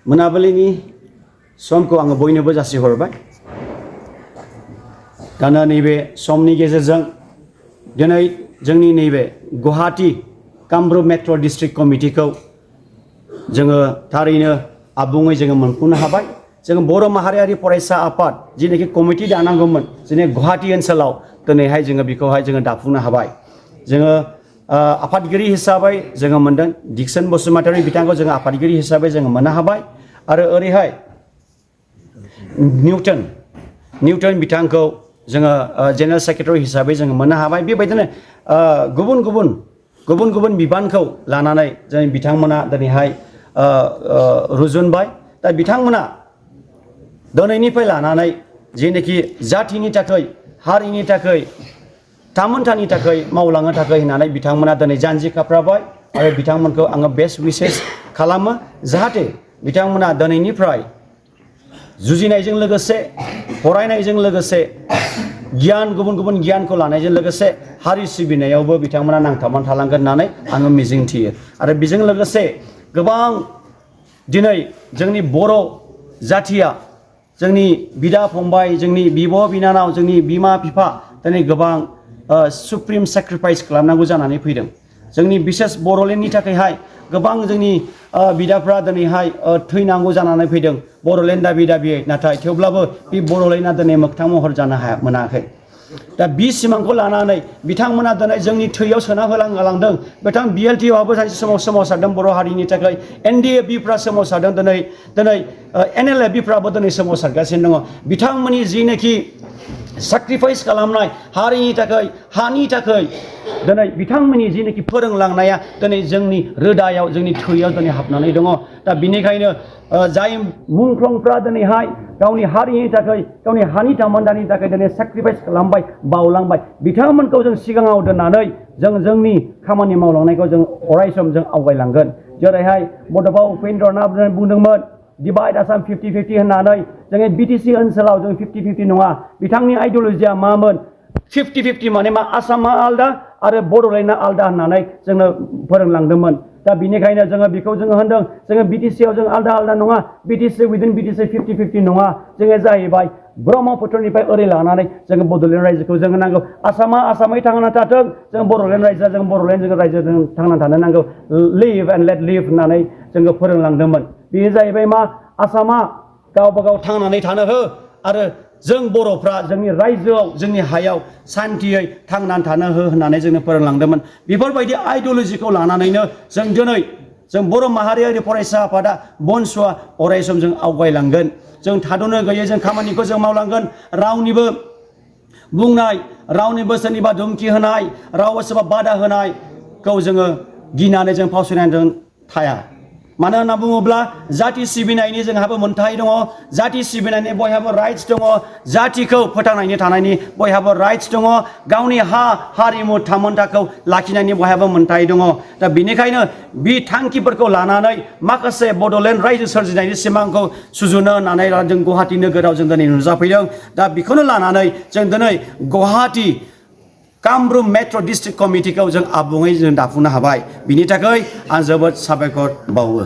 मोनाबिलिनि समखौ आङो बयनोबो जासिहरबाय। दाना नैबे समनि गेजेरजों दिनै जोंनि नैबे गुवाहाटी कामरुप मेट्र' डिस्ट्रिक्ट कमिटिखौ जोङो थारैनो आबुङै जोङो मोनफुंनो हाबाय। जों बर' माहारियारि फरायसा आफाद जिनोखि कमिटि दानांगौमोन जोंनि गुवाहाटी ओनसोलाव दिनैहाय जोङो बेखौहाय जोङो दाफुंनो हाबाय। जोङो आफादगिरि हिसाबै जोङो मोनदों दिक्सन बसुमतारी बिथांखौ जोङो आफादगिरि हिसाबै जोङो मोननो हाबाय। आरो ओरैहाय निउटन बिथांखौ जोङो जेनेरेल सेक्रेटारि हिसाबै जोङो मोननो हाबाय। बेबायदिनो गुबुन गुबुन बिबानखौ लानानै जों बिथांमोना दिनैहाय रुजुनबाय। दा बिथांमोना दिनैनिफ्राय लानानै जेनोखि जाथिनि थाखाय हारिनि थाखाय थामोनथानि थाखाय मावलांनो थाखाय होननानै बिथांमोना दिनै जानजि खाफ्राबाय। आरो बिथांमोनखौ आङो बेस्ट विशेस खालामो जाहाथे बिथांमोना दिनैनिफ्राय जुजिनायजों लोगोसे फरायनायजों लोगोसे गुबुन गुबुन गियानखौ लानायजों लोगोसे हारि सिबिनायावबो बिथांमोना नांथाबनानै थालांगोन होननानै आङो मिजिंथियो। आरो बेजों लोगोसे गोबां दिनै जोंनि बर' जाथिया जोंनि बिदा फंबाय जोंनि बिब' बिनानाव जोंनि बिमा बिफा दिनै गोबां सुप्रिम सेक्रिफाइस खालामनांगौ जानानै फैदों। जोंनि बिसेस बर'लेण्डनि थाखायहाय गोबां जोंनि बिदाफ्रा दिनैहाय थैनांगौ जानानै फैदों बर'लेण्ड दाबियै। नाथाय थेवब्लाबो बे बर'लेण्डआ दिनै मोगथां महर जानो मोनाखै। दा बि सिमांखौ लानानै बिथांमोना दिनै जोंनि थैयाव सोना होलांदों। बिथां BLTआबो सानसे समाव सोमावसारदों बर' हारिनि थाखाय। NDFBफ्रा सोमावसारदों दिनै NLFBफ्राबो दिनै सोमावसारगासिनो दङ। बिथांमोननि जिनोखि सेक्रिफाइस खालामनाय हारिनि थाखाय हानि थाखाय दिनै बिथांमोननि जिनोखि फोरोंलांनाया दिनै जोंनि रोदायाव जोंनि थैयाव दिनै हाबनानै दङ। दा बिनिखायनो जाय मुंख्लंफ्रा दिनैहाय गावनि हारिनि थाखाय गावनि हानि थामोनथानि थाखाय दिनै सेक्रिफाइस खालामबाय बावलांबाय बिथांमोनखौ जों सिगाङाव दोननानै जों जोंनि खामानि मावलांनायखौ जों अरायसम जों आवगायलांगोन। जेरैहाय बड'फा उपेन्द्रनाथ बुंदोंमोन डिभाइड आसाम 50-50 होननानै। जोंनि BTC ओनसोलाव जों 50-50 नङा। बिथांनि आइडियलजिया मामोन 50-50 माने मा आसामा आलदा आरो बड'लेण्डआ आलदा होननानै जोंनो फोरोंलांदोंमोन। दा बिनिखायनो जोङो बेखौ जोङो होनदों जोङो BTCआव जों आलदा नङा। BTC within BTC 50-50 नङा। जोङो जाहैबाय ब्रह्मपुत्रनिफ्राय ओरै लानानै जोङो बड'लेण्ड रायजोखौ जोङो नांगौ। आसामै थांना थाथों जों बड'लेण्ड रायजोआ जों बड'लेण्ड रायजोआ जों थांना थानो नांगौ। लिभ एन्ड लेट लिभ होननानै जोङो फोरोंलांदोंमोन। बेयो जाहैबाय मा आसामा गावबा गाव थांनानै थानो हो आरो जों बर'फ्रा जोंनि रायजोआव जोंनि हायाव सान्थियै थांनानै थानो हो होननानै जोंनो फोरोंलांदोंमोन। बेफोरबायदि आइडियलजिखौ लानानैनो जों दिनै जों बर' माहारियारि फरायसा आफादा बनस'आ अरायसम जों आवगायलांगोन। जों थाद'नो गैयै जों खामानिखौ जों मावलांगोन। रावनिबो बुंनाय रावनिबो सोरनिबा धुमखि होनाय रावबो सोरबा बादा होनायखौ जोङो गिनानै जों फावसायनानै जों थाया। मानो होनना बुङोब्ला जाथि सिबिनायनि जोंहाबो मोन्थाय दङ। जाथि सिबिनायनि बयहाबो राइट्स दङ। जाथिखौ फोथांनायनि थानायनि बयहाबो राइट्स दङ। गावनि हारिमु थामोनथाखौ लाखिनायनि बयहाबो मोन्थाय दङ। दा बेनिखायनो बे थांखिफोरखौ लानानै माखासे बड'लेण्ड रायजो सोरजिनायनि सिमांखौ सुजुनो होननानै जों गुवाहाटी नोगोराव जों दिनै नुजाफैदों। दा बेखौनो लानानै जों दिनै गुवाहाटी कामरुप मेट्र' डिस्ट्रिक्ट कमिटिखौ जों आबुङै जों दाफुंनो हाबाय। बिनि थाखाय आं जोबोद साबायखर बावो।